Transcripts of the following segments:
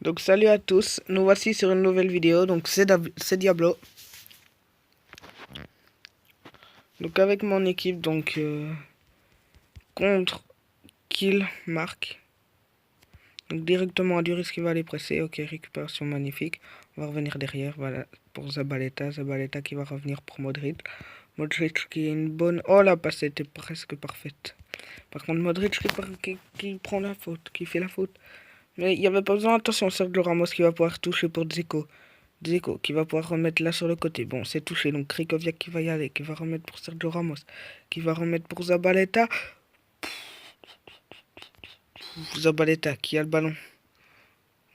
Donc salut à tous, nous voici sur une nouvelle vidéo, donc c'est Diablo. Donc avec mon équipe, donc contre kill marque. Donc directement à Duris qui va aller presser, ok, récupération magnifique. On va revenir derrière, voilà, pour Zabaleta qui va revenir pour Modric. Modric qui est une bonne... Oh la passe était presque parfaite. Par contre Modric qui prend la faute, qui fait la faute. Mais il n'y avait pas besoin, attention, Sergio Ramos qui va pouvoir toucher pour Dzeko. Dzeko qui va pouvoir remettre là sur le côté. Bon, c'est touché. Donc Krikoviak qui va y aller. Qui va remettre pour Sergio Ramos. Qui va remettre pour Zabaleta. Zabaleta qui a le ballon.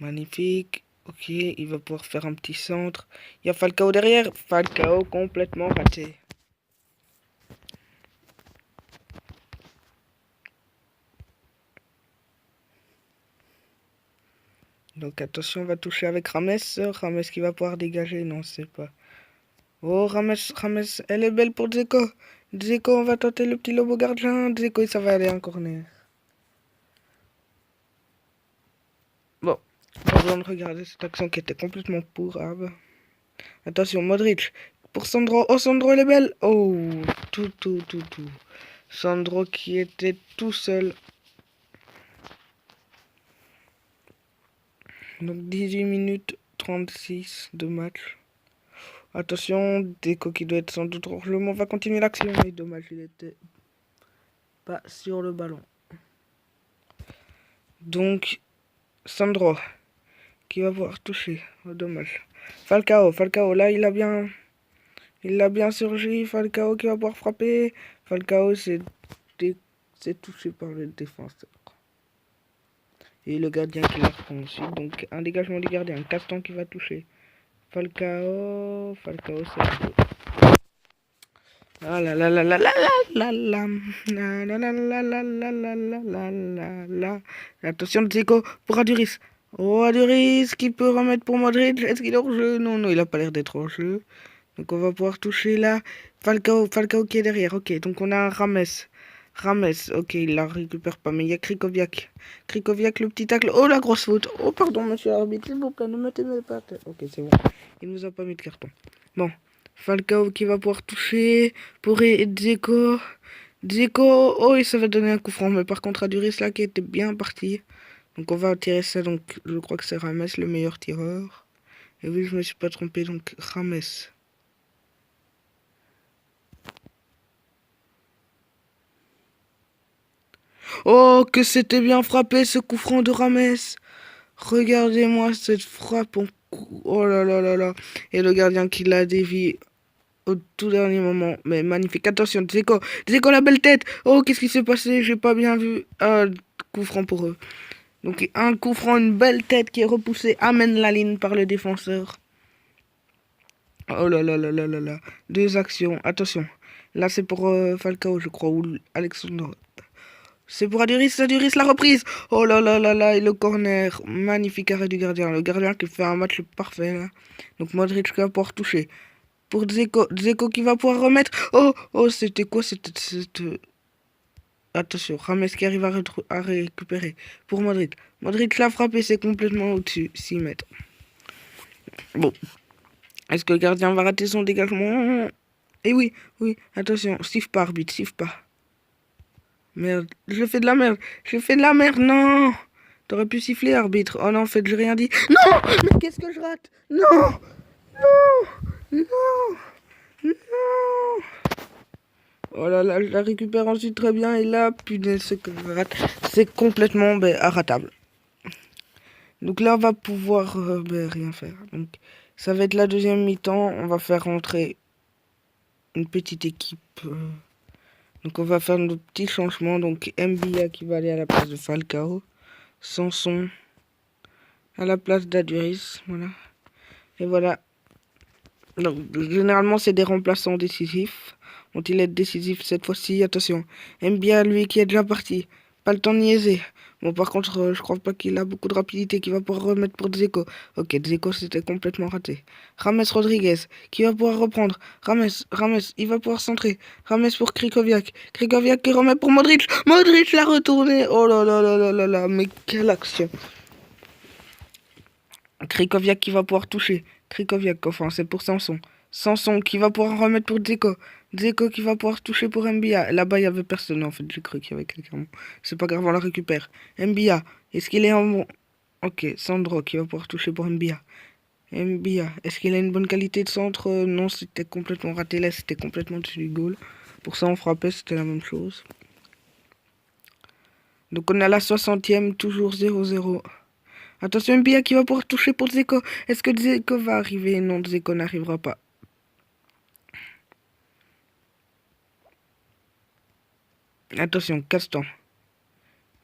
Magnifique. Ok, il va pouvoir faire un petit centre. Il y a Falcao derrière. Falcao complètement raté. Donc attention, on va toucher avec Rames. Rames qui va pouvoir dégager. Non, c'est pas... Oh, Rames, elle est belle pour Dzeko. Dzeko, on va tenter le petit lobo gardien. Dzeko, ça va aller en corner. Bon, pas besoin de regarder cette action qui était complètement pourrave. Attention, Modric. Pour Sandro. Oh, Sandro, elle est belle. Oh, tout. Sandro qui était tout seul. Donc 18 minutes 36 de match. Attention, Dzeko qui doit être sans doute hors jeu. On va continuer l'action. Mais dommage, il était pas sur le ballon. Donc, Sandro qui va pouvoir toucher. Oh, dommage. Falcao, là, il a bien surgi. Falcao qui va pouvoir frapper. Falcao, c'est touché par le défenseur. Et le gardien qui la prend ensuite. Donc, un dégagement du gardien. Castan qui va toucher. Falcao, c'est... Ah là là là là là là là là. Attention, Dzeko pour Aduris. Oh, Aduris qui peut remettre pour Modric. Est-ce qu'il est hors jeu? Non, il a pas l'air d'être hors jeu. Donc on va pouvoir toucher là. Falcao qui est derrière. Ok, donc on a un Rames, ok, il la récupère pas. Mais il y a Krikoviak. Le petit tacle. Oh, la grosse faute. Oh, pardon, monsieur l'arbitre. S'il vous plaît, ne me tenez pas. Ok, c'est bon. Il nous a pas mis de carton. Bon. Falcao qui va pouvoir toucher pour Dzeko. Oh, ça va donner un coup franc. Mais par contre, Aduris là qui était bien parti. Donc on va tirer ça. Donc je crois que c'est Rames le meilleur tireur. Et oui, je me suis pas trompé. Donc Rames. Oh, que c'était bien frappé ce coup franc de Rames. Regardez-moi cette frappe. Oh là là là là. Et le gardien qui l'a dévié au tout dernier moment. Mais magnifique. Attention, Dzeko la belle tête. Oh, qu'est-ce qui s'est passé? J'ai pas bien vu. Ah, coup franc pour eux. Donc un coup franc, une belle tête qui est repoussée. Amène la ligne par le défenseur. Oh là là là là là là. Deux actions. Attention. Là, c'est pour Falcao, je crois. Ou Alexandre. C'est pour Aduris, la reprise. Oh là là là là, et le corner. Magnifique arrêt du gardien. Le gardien qui fait un match parfait là. Donc Modric qui va pouvoir toucher. Pour Dzeko qui va pouvoir remettre. Oh, c'était quoi cette... Attention, Rames qui arrive à récupérer. Pour Modric. Modric l'a frappé, c'est complètement au-dessus. 6 mètres. Bon. Est-ce que le gardien va rater son dégagement? Eh oui, attention. Siffle pas, arbitre, siffle pas. Merde, je fais de la merde, non. T'aurais pu siffler, arbitre. Oh non, en fait, j'ai rien dit. Non, mais qu'est-ce que je rate? Non. Oh là là, je la récupère ensuite très bien. Et là, punaise, ce que je rate, c'est complètement arratable. Donc là, on va pouvoir rien faire. Donc, ça va être la deuxième mi-temps. On va faire rentrer une petite équipe. Donc on va faire nos petits changements. Donc Mbia qui va aller à la place de Falcao. Sanson à la place d'Aduris. Voilà. Et voilà. Donc généralement c'est des remplaçants décisifs. Vont-ils être décisifs cette fois-ci? Attention. Mbia lui qui est déjà parti. Pas le temps de niaiser. Bon par contre je crois pas qu'il a beaucoup de rapidité qui va pouvoir remettre pour Dzeko. Ok, Dzeko c'était complètement raté. Rames Rodriguez qui va pouvoir reprendre. Rames il va pouvoir centrer. Rames pour Krikoviak qui remet pour Modric. Modric l'a retourné. Oh là là là là là là. Mais quelle action. Krikoviak qui va pouvoir toucher. Krikoviak, enfin, c'est pour Sanson. Sanson qui va pouvoir remettre pour Dzeko. Dzeko qui va pouvoir toucher pour Mbia. Là-bas, il n'y avait personne, en fait. J'ai cru qu'il y avait quelqu'un. C'est pas grave, on la récupère. Mbia, est-ce qu'il est en bon... Ok, Sandro qui va pouvoir toucher pour Mbia. Mbia, est-ce qu'il a une bonne qualité de centre? Non, c'était complètement raté. Là, c'était complètement dessus du goal. Pour ça, on frappait, c'était la même chose. Donc, on a la 60e, toujours 0-0. Attention, Mbia qui va pouvoir toucher pour Dzeko. Est-ce que Dzeko va arriver? Non, Dzeko n'arrivera pas. Attention, Castan.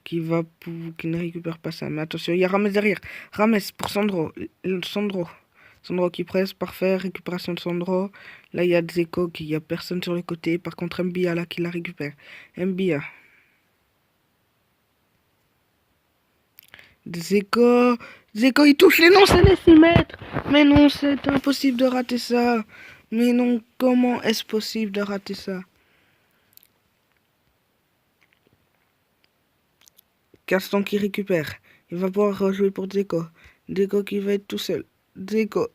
Qui ne récupère pas ça. Mais attention, il y a Rames derrière. Rames pour Sandro. Sandro qui presse, parfait. Récupération de Sandro. Là, il y a Dzeko qui n'y a personne sur le côté. Par contre, Mbia là qui la récupère. Mbia. Dzeko, il touche les non, c'est les 6 mètres. Mais non, c'est impossible de rater ça. Mais non, comment est-ce possible de rater ça? Caston qui récupère. Il va pouvoir rejouer pour Dzeko. Dzeko qui va être tout seul. Dzeko,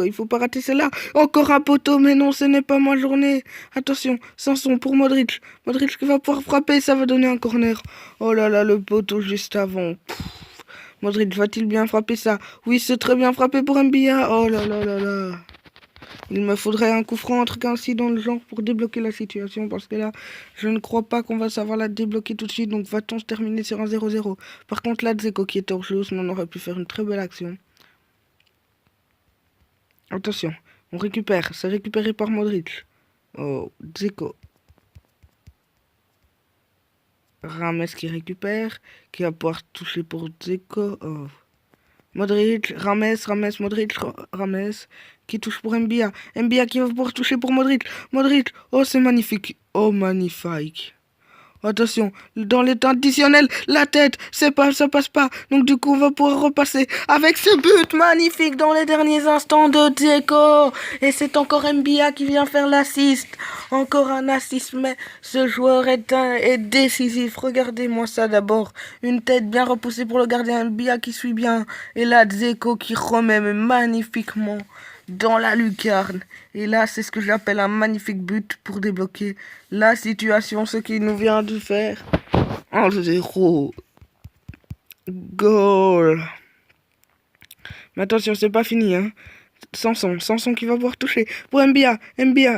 il faut pas rater celle-là. Encore un poteau, mais non, ce n'est pas ma journée. Attention, Sanson pour Modric. Modric qui va pouvoir frapper, ça va donner un corner. Oh là là, le poteau juste avant. Modric va-t-il bien frapper ça? Oui, c'est très bien frappé pour Mbia. Oh là là là là. Il me faudrait un coup franc, un truc ainsi dans le genre pour débloquer la situation. Parce que là, je ne crois pas qu'on va savoir la débloquer tout de suite. Donc va-t-on se terminer sur un 0-0? Par contre, là, Dzeko qui est hors jeu, on aurait pu faire une très belle action. Attention, on récupère. C'est récupéré par Modric. Oh, Dzeko. Rames qui récupère. Qui va pouvoir toucher pour Dzeko. Oh. Modric, Rames, Modric, Rames, qui touche pour Mbia. Mbia qui va pouvoir toucher pour Modric. Modric, oh c'est magnifique. Oh magnifique. Attention, dans les temps additionnels, la tête, ça passe pas. Donc du coup, on va pouvoir repasser avec ce but magnifique dans les derniers instants de Dzeko. Et c'est encore Mbia qui vient faire l'assist. Encore un assist, mais ce joueur est décisif. Regardez-moi ça d'abord. Une tête bien repoussée pour le gardien, Mbia qui suit bien. Et là, Dzeko qui remet magnifiquement dans la lucarne. Et là, c'est ce que j'appelle un magnifique but pour débloquer la situation, ce qu'il nous vient de faire. 1-0. Goal. Mais attention, c'est pas fini, hein. Sanson qui va pouvoir toucher. Pour Mbia,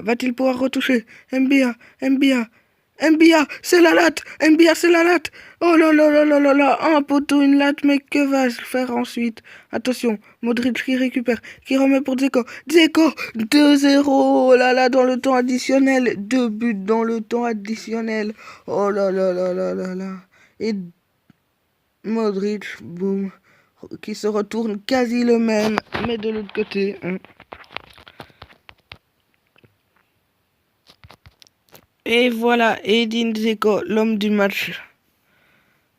va-t-il pouvoir retoucher? Mbia, c'est la latte. Mbia, c'est la latte. Oh là là là là là là, un poteau, une latte, mais que va-je faire ensuite? Attention, Modric qui récupère, qui remet pour Dzeko. Dzeko, 2-0, oh là là, dans le temps additionnel. 2 buts dans le temps additionnel. Oh là là là là là là. Et Modric, boum, qui se retourne quasi le même, mais de l'autre côté. Hein. Et voilà, Edin Dzeko, l'homme du match.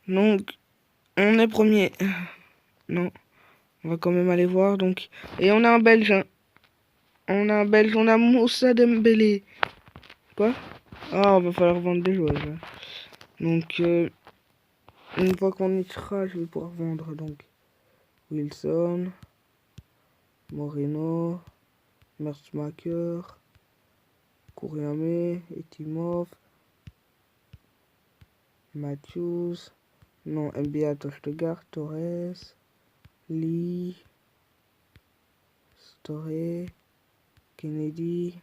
Donc, on est premier. Non, on va quand même aller voir. Donc, et on a un Belge. Hein. On a Moussa Dembélé. Quoi? Ah, on va falloir vendre des joueurs. Hein. Donc, une fois qu'on y sera, je vais pouvoir vendre. Donc, Wilson, Moreno, Mertzmacher, Kouriamé, Etimov, Matthews, non, Mbia Tostegar, Torres, Lee, Storé, Kennedy,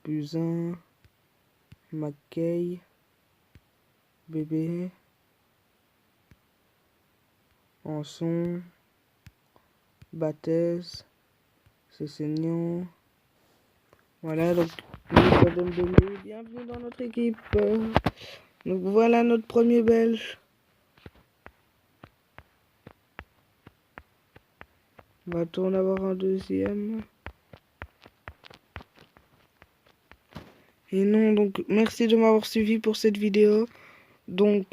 Buzyn, McKay, Bébé, Anson, Battez, Cessignon. Voilà, donc, bienvenue dans notre équipe. Donc voilà notre premier Belge. Va-t-on avoir un deuxième? Et non, donc merci de m'avoir suivi pour cette vidéo. Donc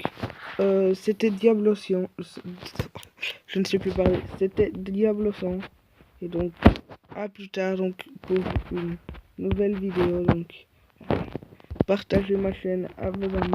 c'était Diablosan. Je ne sais plus parler. C'était Diablosan. Et donc à plus tard donc pour une nouvelle vidéo. Donc partagez ma chaîne à vos amis.